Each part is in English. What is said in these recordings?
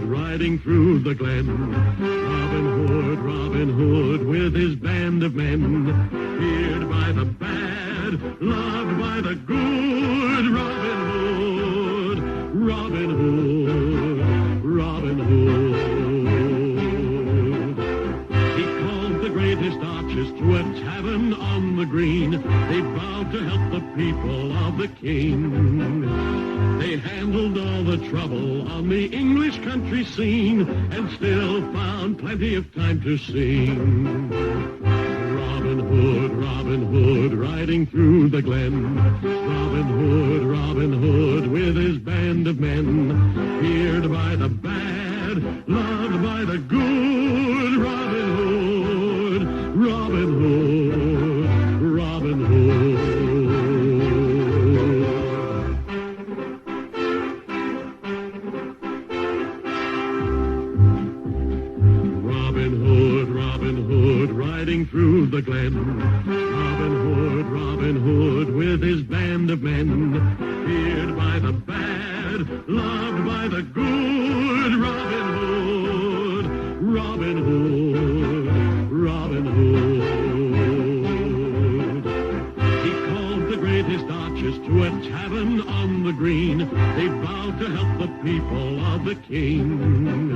Riding through the glen. Robin Hood, with his band of men, feared by the bad, loved by the good. Robin Hood, Robin Hood, Robin Hood. He called the greatest archers to a tavern on the green. They vowed to help the people of the king. They handled all the trouble on the English country scene and still found plenty of time to sing. Robin Hood, riding through the glen. Robin Hood, with his band of men, feared by the bad, loved by the good. Robin Hood, Robin Hood, Robin Hood. Riding through the glen. Robin Hood, with his band of men, feared by the bad, loved by the good. Robin Hood, Robin Hood, Robin Hood. He called the greatest archers to a tavern on the green. They vowed to help the people of the king.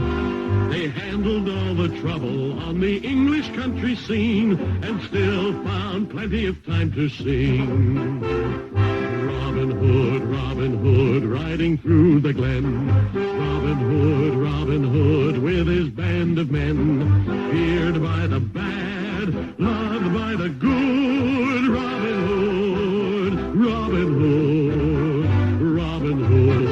They handled all the trouble on the English country scene and still found plenty of time to sing. Robin Hood, riding through the glen. Robin Hood, with his band of men, feared by the bad, loved by the good. Robin Hood, Robin Hood, Robin Hood.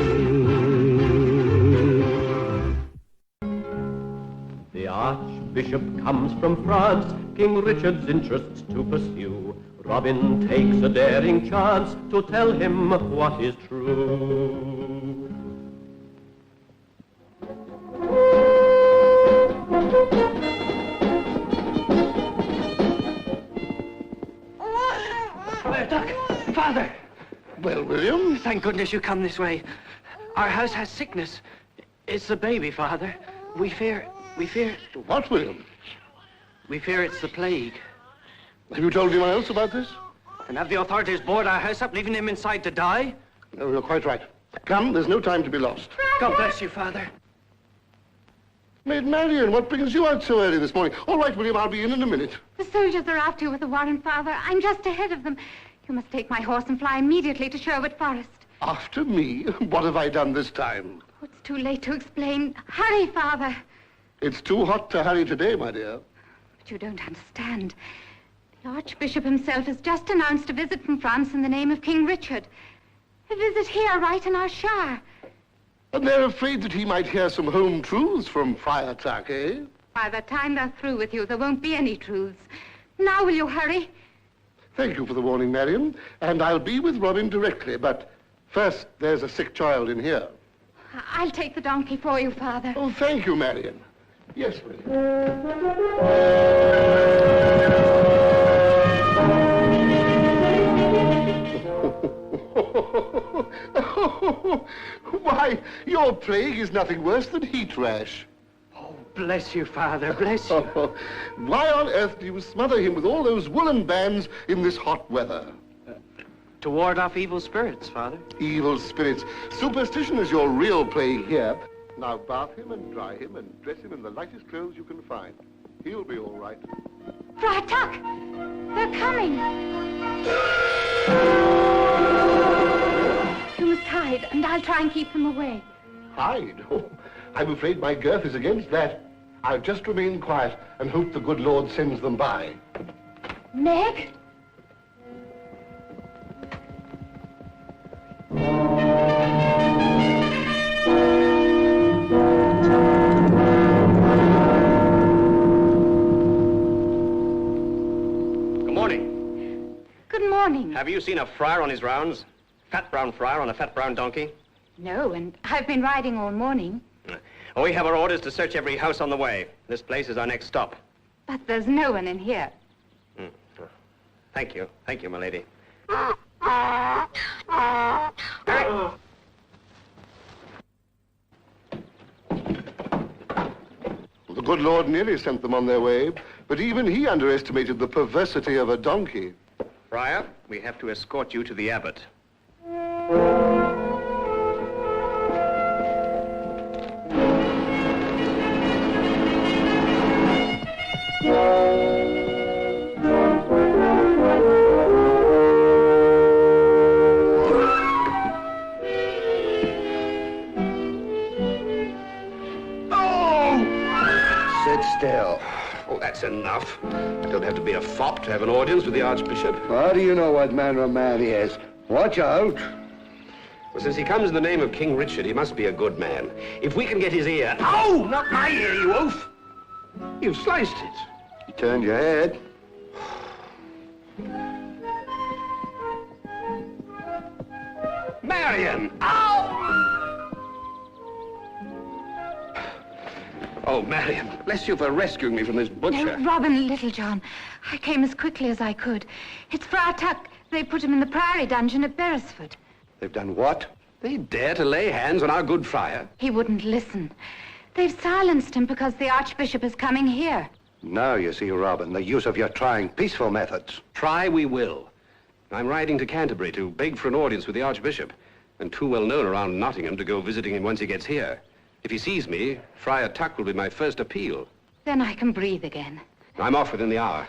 The Archbishop comes from France, King Richard's interests to pursue. Robin takes a daring chance to tell him what is true. Duck, Father! Well, William? Thank goodness you come this way. Our house has sickness. It's the baby, Father. We fear... What, William? We fear it's the plague. Have you told anyone else about this? And have the authorities board our house up, leaving him inside to die? No, you're quite right. Come, there's no time to be lost. God bless you, Father. Maid Marian, what brings you out so early this morning? All right, William, I'll be in a minute. The soldiers are after you with the warrant, Father. I'm just ahead of them. You must take my horse and fly immediately to Sherwood Forest. After me? What have I done this time? Oh, it's too late to explain. Hurry, Father. It's too hot to hurry today, my dear. But you don't understand. The Archbishop himself has just announced a visit from France in the name of King Richard. A visit here, right in our shire. And they're afraid that he might hear some home truths from Friar Tuck, eh? By the time they're through with you, there won't be any truths. Now will you hurry? Thank you for the warning, Marian. And I'll be with Robin directly, but first, there's a sick child in here. I'll take the donkey for you, Father. Oh, thank you, Marian. Yes, William. Why, your plague is nothing worse than heat rash. Oh, bless you, Father, bless you. Why on earth do you smother him with all those woolen bands in this hot weather? To ward off evil spirits, Father. Evil spirits. Superstition is your real plague here. Now bath him and dry him and dress him in the lightest clothes you can find. He'll be all right. Friar Tuck! They're coming! You must hide, and I'll try and keep them away. Hide? Oh, I'm afraid my girth is against that. I'll just remain quiet and hope the good Lord sends them by. Meg? Good morning. Good morning. Have you seen a friar on his rounds? Fat brown friar on a fat brown donkey? No, and I've been riding all morning. We have our orders to search every house on the way. This place is our next stop. But there's no one in here. Thank you, my lady. The good Lord nearly sent them on their way, but even he underestimated the perversity of a donkey. Friar, we have to escort you to the abbot. Still. Oh, that's enough. I don't have to be a fop to have an audience with the Archbishop. How do you know what manner of man he is? Watch out. Well, since he comes in the name of King Richard, he must be a good man. If we can get his ear... Oh, not my ear, you oaf! You've sliced it. You turned your head. Marion! Ow! Oh, Marion, bless you for rescuing me from this butcher. No, Robin, Littlejohn. I came as quickly as I could. It's Friar Tuck. They put him in the Priory dungeon at Beresford. They've done what? They dare to lay hands on our good friar. He wouldn't listen. They've silenced him because the Archbishop is coming here. Now you see, Robin, the use of your trying peaceful methods. Try we will. I'm riding to Canterbury to beg for an audience with the Archbishop, and too well known around Nottingham to go visiting him once he gets here. If he sees me, Friar Tuck will be my first appeal. Then I can breathe again. I'm off within the hour.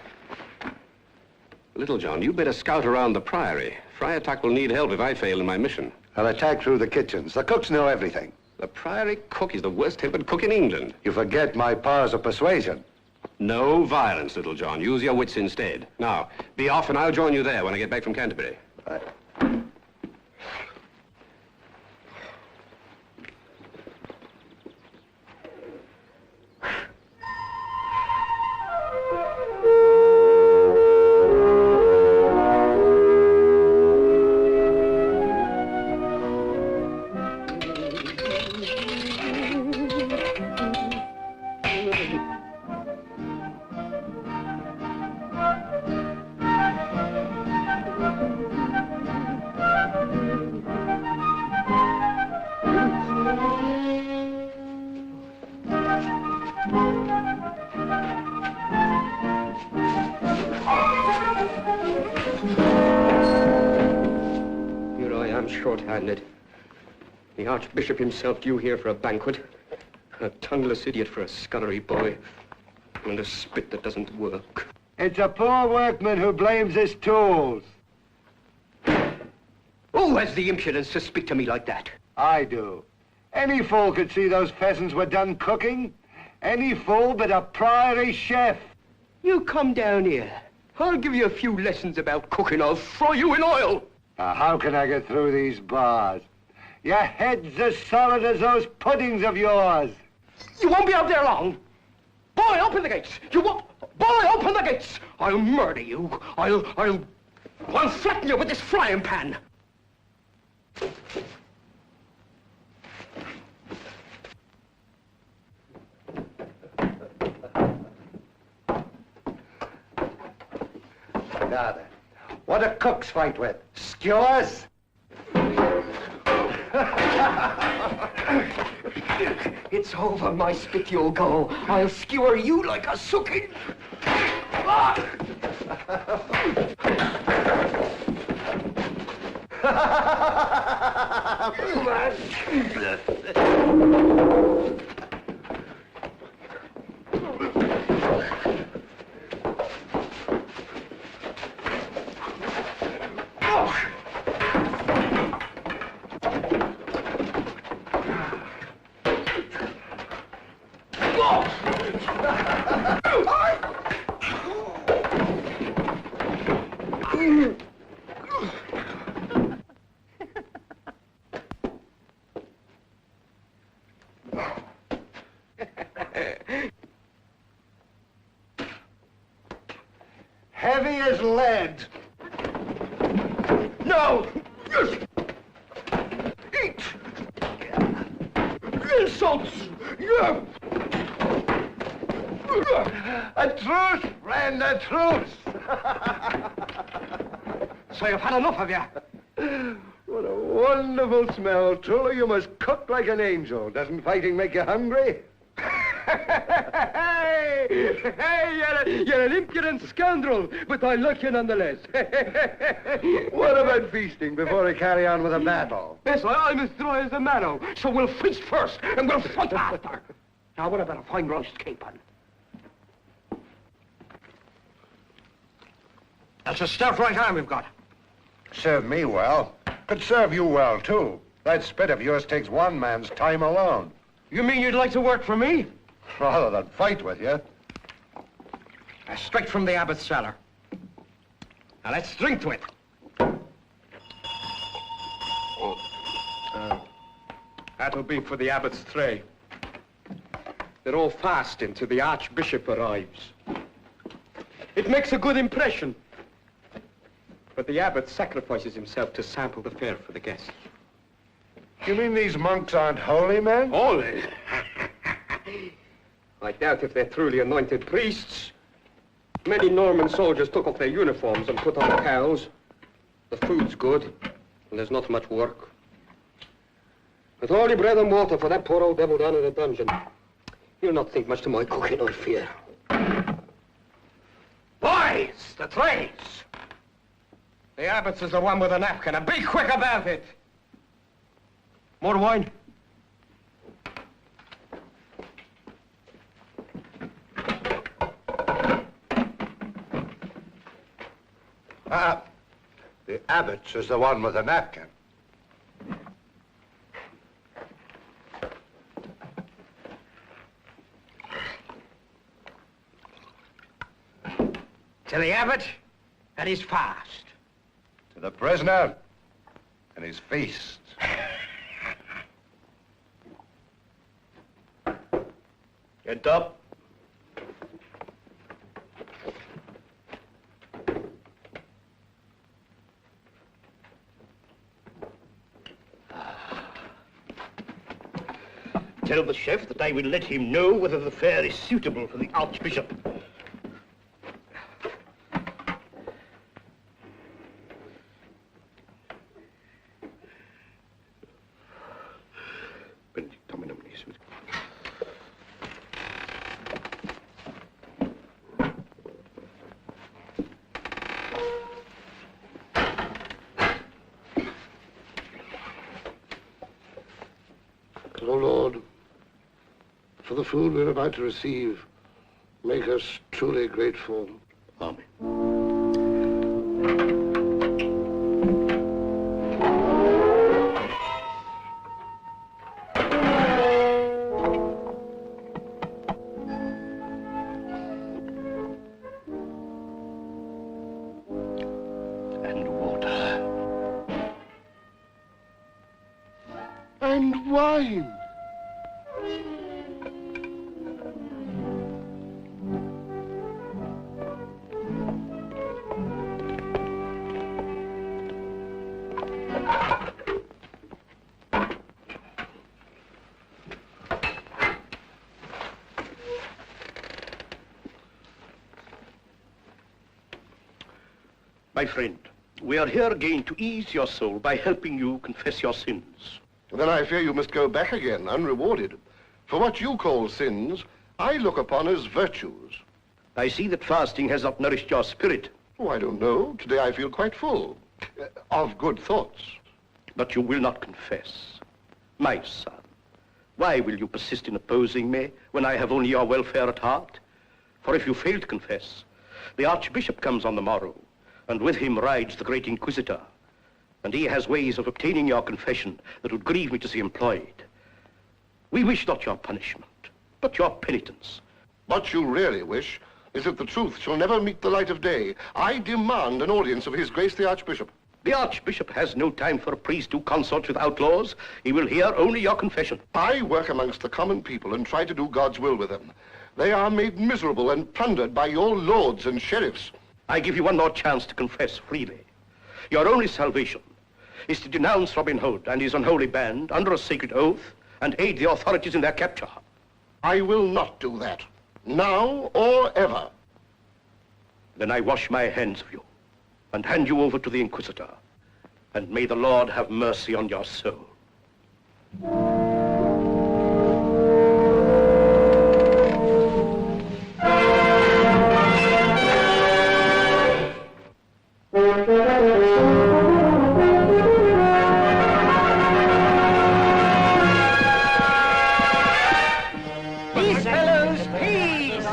Littlejohn, you better scout around the Priory. Friar Tuck will need help if I fail in my mission. I'll attack through the kitchens. The cooks know everything. The Priory cook is the worst-tempered cook in England. You forget my powers of persuasion. No violence, Littlejohn. Use your wits instead. Now, be off and I'll join you there when I get back from Canterbury. Right. Short-handed. The Archbishop himself due here for a banquet. A tongueless idiot for a scullery boy. And a spit that doesn't work. It's a poor workman who blames his tools. Who has the impudence to speak to me like that? I do. Any fool could see those pheasants were done cooking. Any fool but a Priory chef. You come down here. I'll give you a few lessons about cooking. I'll fry you in oil. Now, how can I get through these bars? Your head's as solid as those puddings of yours. You won't be out there long. Boy, open the gates. You won't. Boy, open the gates. I'll murder you. I'll flatten you with this frying pan. Now then, what do cooks fight with? Skewers? It's over, my spit you'll go. I'll skewer you like a sooking. Heavy as lead. No! Eat! Insults! A truce, friend, a truce! So you've had enough, have you? What a wonderful smell. Truly, you must cook like an angel. Doesn't fighting make you hungry? Hey, you're an impudent scoundrel, but I like you nonetheless. What about feasting before we carry on with a battle? Yes, I'm as dry as a manno, so we'll feast first, and we'll fight after. Now, what about a fine roast capon? That's a stout right arm we've got. Serve me well. Could serve you well, too. That spit of yours takes one man's time alone. You mean you'd like to work for me? Rather than fight with you. Straight from the abbot's cellar. Now, let's drink to it. That'll be for the abbot's tray. They're all fasting till the archbishop arrives. It makes a good impression. But the abbot sacrifices himself to sample the fare for the guests. You mean these monks aren't holy men? Holy? I doubt if they're truly anointed priests. Many Norman soldiers took off their uniforms and put on cowls. The food's good, and there's not much work. But only bread and water for that poor old devil down in the dungeon. He'll not think much to my cooking, I fear. Boys, the trays! The abbot's is the one with the napkin, and be quick about it! More wine? The abbot's is the one with the napkin. To the abbot and his fast. To the prisoner and his feast. Get up. Tell the chef that I will let him know whether the fare is suitable for the archbishop. O Lord, for the food we're about to receive, make us truly grateful. Amen. And water. And wine. My friend, we are here again to ease your soul by helping you confess your sins. Then I fear you must go back again, unrewarded. For what you call sins, I look upon as virtues. I see that fasting has not nourished your spirit. Oh, I don't know. Today I feel quite full of good thoughts. But you will not confess. My son, why will you persist in opposing me when I have only your welfare at heart? For if you fail to confess, the archbishop comes on the morrow, and with him rides the great Inquisitor. And he has ways of obtaining your confession that would grieve me to see employed. We wish not your punishment, but your penitence. What you really wish is that the truth shall never meet the light of day. I demand an audience of His Grace the Archbishop. The archbishop has no time for a priest who consorts with outlaws. He will hear only your confession. I work amongst the common people and try to do God's will with them. They are made miserable and plundered by your lords and sheriffs. I give you one more chance to confess freely. Your only salvation is to denounce Robin Hood and his unholy band under a sacred oath and aid the authorities in their capture. I will not do that, now or ever. Then I wash my hands of you and hand you over to the Inquisitor. And may the Lord have mercy on your soul. Peace, fellows, peace!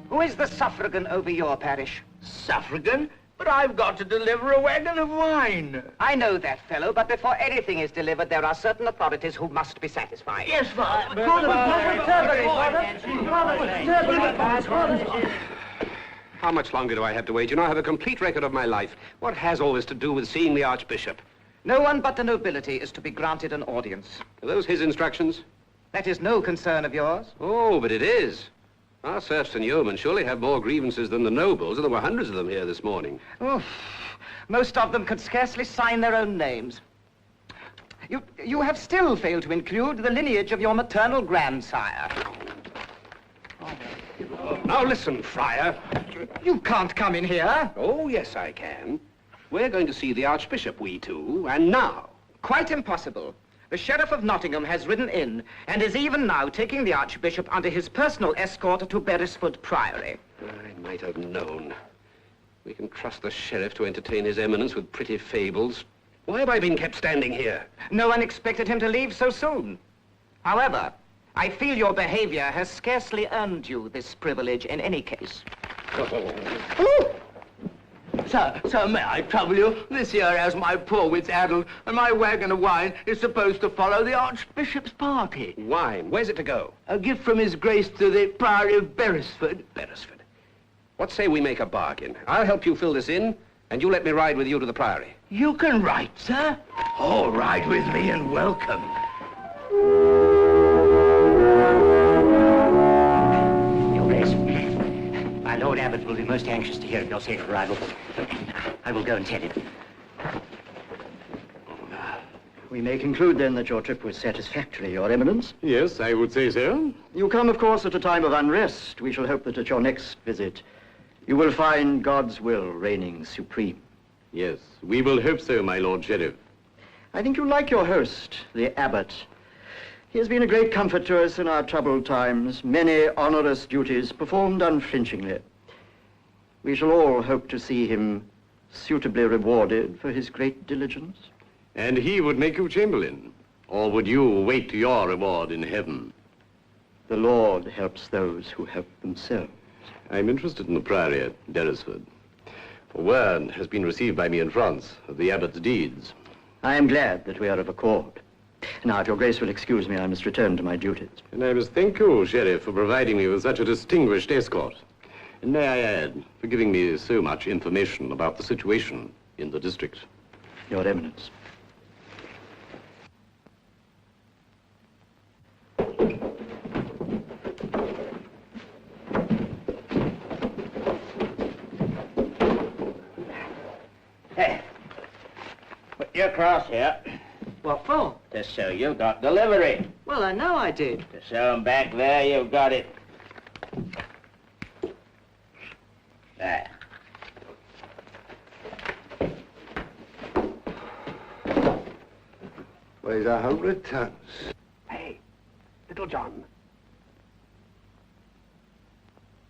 Who is the suffragan over your parish? Suffragan? But I've got to deliver a wagon of wine. I know that, fellow, but before anything is delivered, there are certain authorities who must be satisfied. Yes, Father. How much longer do I have to wait? You know, I have a complete record of my life. What has all this to do with seeing the Archbishop? No one but the nobility is to be granted an audience. Are those his instructions? That is no concern of yours. Oh, but it is. Our serfs and yeomen surely have more grievances than the nobles, and there were hundreds of them here this morning. Oh, most of them could scarcely sign their own names. You have still failed to include the lineage of your maternal grandsire. Now listen, Friar. You can't come in here. Oh, yes, I can. We're going to see the Archbishop, we two, and now. Quite impossible. The Sheriff of Nottingham has ridden in and is even now taking the Archbishop under his personal escort to Beresford Priory. I might have known. We can trust the Sheriff to entertain His Eminence with pretty fables. Why have I been kept standing here? No one expected him to leave so soon. However, I feel your behavior has scarcely earned you this privilege in any case. Sir, may I trouble you? This here has my poor wits addled, and my wagon of wine is supposed to follow the Archbishop's party. Wine? Where's it to go? A gift from His Grace to the Priory of Beresford. Beresford. What say we make a bargain? I'll help you fill this in, and you let me ride with you to the Priory. You can ride, sir. Oh, ride with me and welcome. Your Grace, my Lord Abbot will be most anxious to hear of your safe arrival. I will go and tell him. We may conclude, then, that your trip was satisfactory, Your Eminence. Yes, I would say so. You come, of course, at a time of unrest. We shall hope that at your next visit, you will find God's will reigning supreme. Yes, we will hope so, my Lord Sheriff. I think you like your host, the Abbot. He has been a great comfort to us in our troubled times, many onerous duties performed unflinchingly. We shall all hope to see him suitably rewarded for his great diligence. And he would make you Chamberlain, or would you await your reward in heaven? The Lord helps those who help themselves. I'm interested in the Priory at Beresford. For word has been received by me in France of the Abbot's deeds. I am glad that we are of accord. Now, if your Grace will excuse me, I must return to my duties. And I must thank you, Sheriff, for providing me with such a distinguished escort. And may I add, for giving me so much information about the situation in the district. Your Eminence. Hey, put your cross here. What for? To show you got delivery. Well, I know I did. To show 'em back there you've got it. There. Weighs 100 tons. Hey, Little John.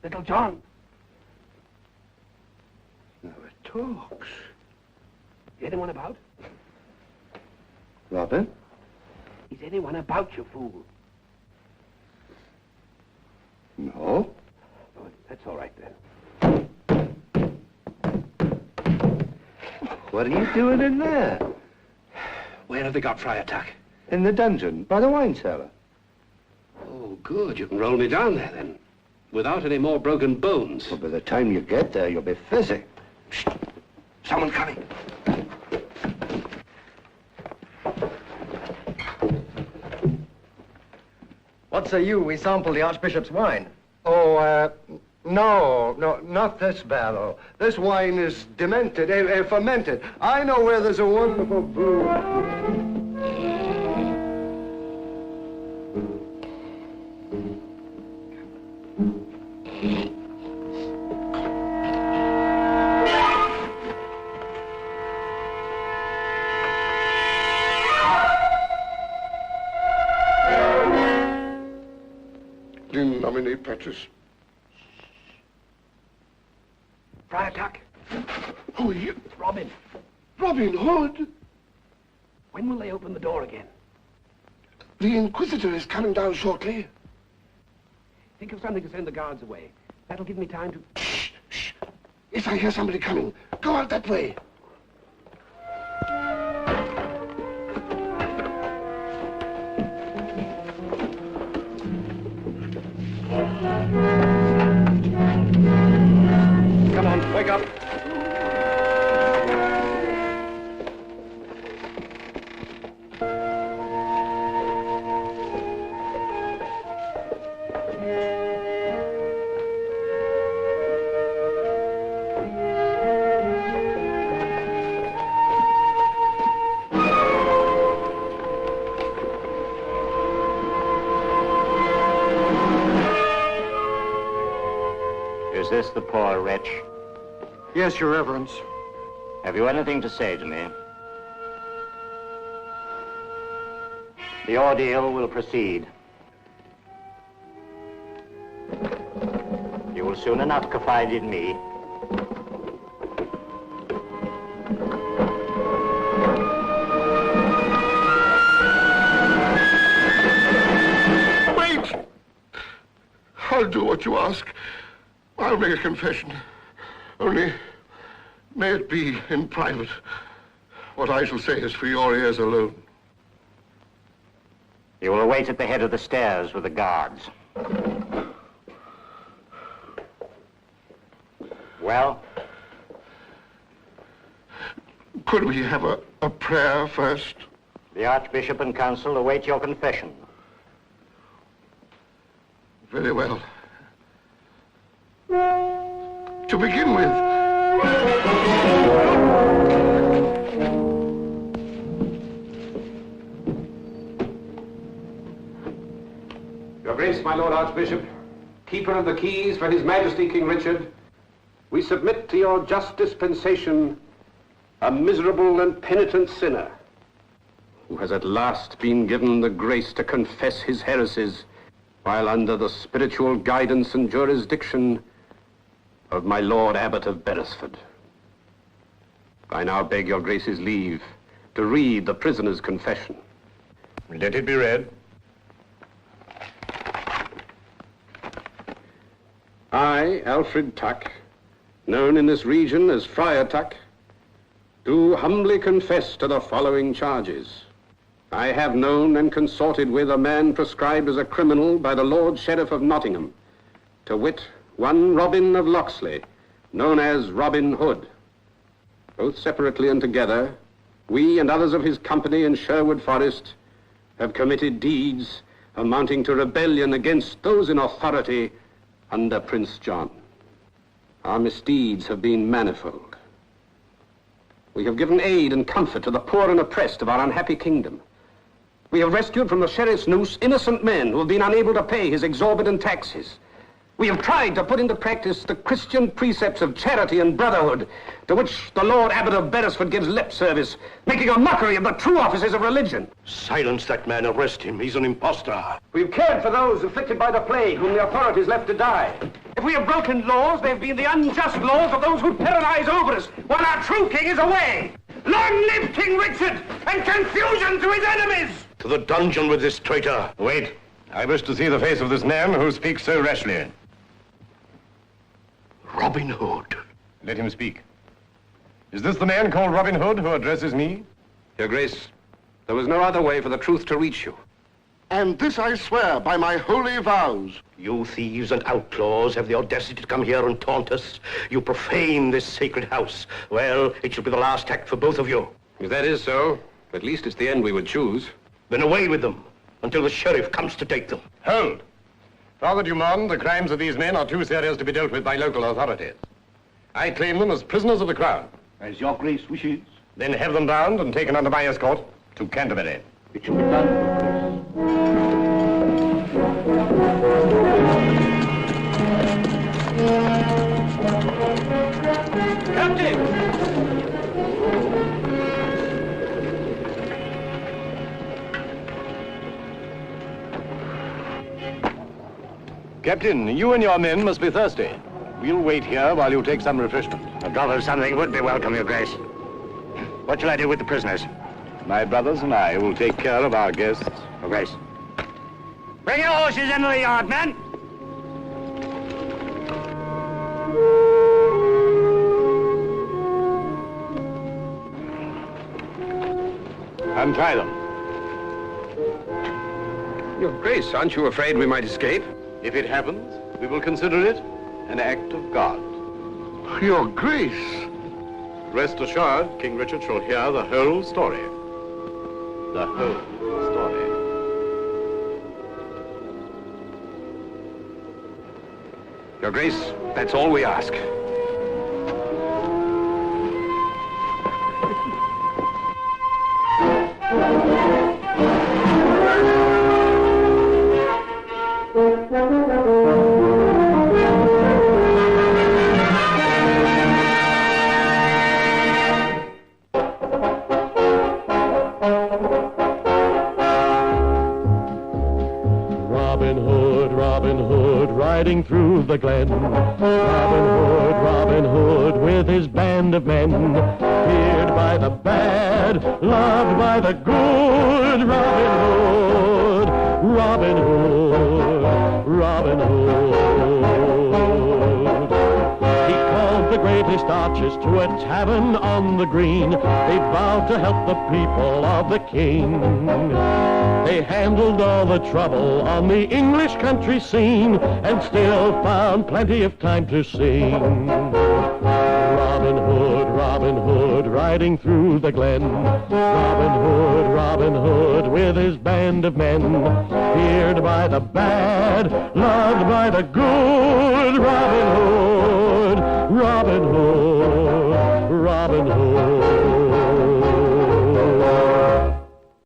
Little John. Now it talks. Is anyone about? Robin? Is anyone about, you fool? No. Oh, that's all right, then. What are you doing in there? Where have they got Friar Tuck? In the dungeon, by the wine cellar. Oh, good. You can roll me down there, then. Without any more broken bones. Well, by the time you get there, you'll be fizzing. Shh. Someone coming. What say you, we sample the Archbishop's wine? Oh, No, not this barrel. This wine is demented, fermented. I know where there's a wonderful brew. In nomine Patris. Friar Tuck. Who are you? Robin. Robin Hood? When will they open the door again? The Inquisitor is coming down shortly. Think of something to send the guards away. That'll give me time to... Shh, shh. If I hear somebody coming, go out that way. Come on, wake up. Is this the poor wretch? Yes, Your Reverence. Have you anything to say to me? The ordeal will proceed. You will soon enough confide in me. Wait! I'll do what you ask. I'll make a confession. Only, may it be in private. What I shall say is for your ears alone. You will await at the head of the stairs with the guards. Well? Could we have a prayer first? The Archbishop and Council await your confession. Very well. To begin with, Your Grace, my Lord Archbishop, Keeper of the Keys for His Majesty King Richard, we submit to your just dispensation a miserable and penitent sinner who has at last been given the grace to confess his heresies while under the spiritual guidance and jurisdiction of my Lord Abbot of Beresford. I now beg your Grace's leave to read the prisoner's confession. Let it be read. I, Alfred Tuck, known in this region as Friar Tuck, do humbly confess to the following charges. I have known and consorted with a man prescribed as a criminal by the Lord Sheriff of Nottingham, to wit, one Robin of Locksley, known as Robin Hood. Both separately and together, we and others of his company in Sherwood Forest have committed deeds amounting to rebellion against those in authority under Prince John. Our misdeeds have been manifold. We have given aid and comfort to the poor and oppressed of our unhappy kingdom. We have rescued from the sheriff's noose innocent men who have been unable to pay his exorbitant taxes. We have tried to put into practice the Christian precepts of charity and brotherhood, to which the Lord Abbot of Beresford gives lip service, making a mockery of the true offices of religion. Silence that man, arrest him. He's an impostor. We've cared for those afflicted by the plague, whom the authorities left to die. If we have broken laws, they've been the unjust laws of those who tyrannize over us, while our true king is away. Long live King Richard, and confusion to his enemies! To the dungeon with this traitor. Wait. I wish to see the face of this man who speaks so rashly. Robin Hood. Let him speak. Is this the man called Robin Hood who addresses me? Your Grace, there was no other way for the truth to reach you. and this I swear by my holy vows. You thieves and outlaws have the audacity to come here and taunt us. You profane this sacred house. Well, it shall be the last act for both of you. If that is so, at least it's the end we would choose. Then away with them, until the sheriff comes to take them. Hold. Father Dumont, the crimes of these men are too serious to be dealt with by local authorities. I claim them as prisoners of the crown. As your grace wishes. Then have them bound and taken under my escort to Canterbury. It shall be done, your grace. Captain! Captain, you and your men must be thirsty. We'll wait here while you take some refreshment. A drop of something would be welcome, your grace. What shall I do with the prisoners? My brothers and I will take care of our guests. Your grace. Bring your horses into the yard, men. Untie them. Your Grace, aren't you afraid we might escape? If it happens, we will consider it an act of God. Your Grace. Rest assured, King Richard shall hear the whole story. The whole story. Your Grace, that's all we ask. Robin Hood, riding through the glen. Robin Hood, with his band of men. Feared by the bad, loved by the good. Robin Hood, Robin Hood. He called the greatest archers to a tavern on the green. They vowed to help the people of the king. They handled all the trouble on the English country scene and still found plenty of time to sing. Robin Hood, riding through the glen. Robin Hood, with his band of men. Feared by the bad, loved by the good. Robin Hood, Robin Hood.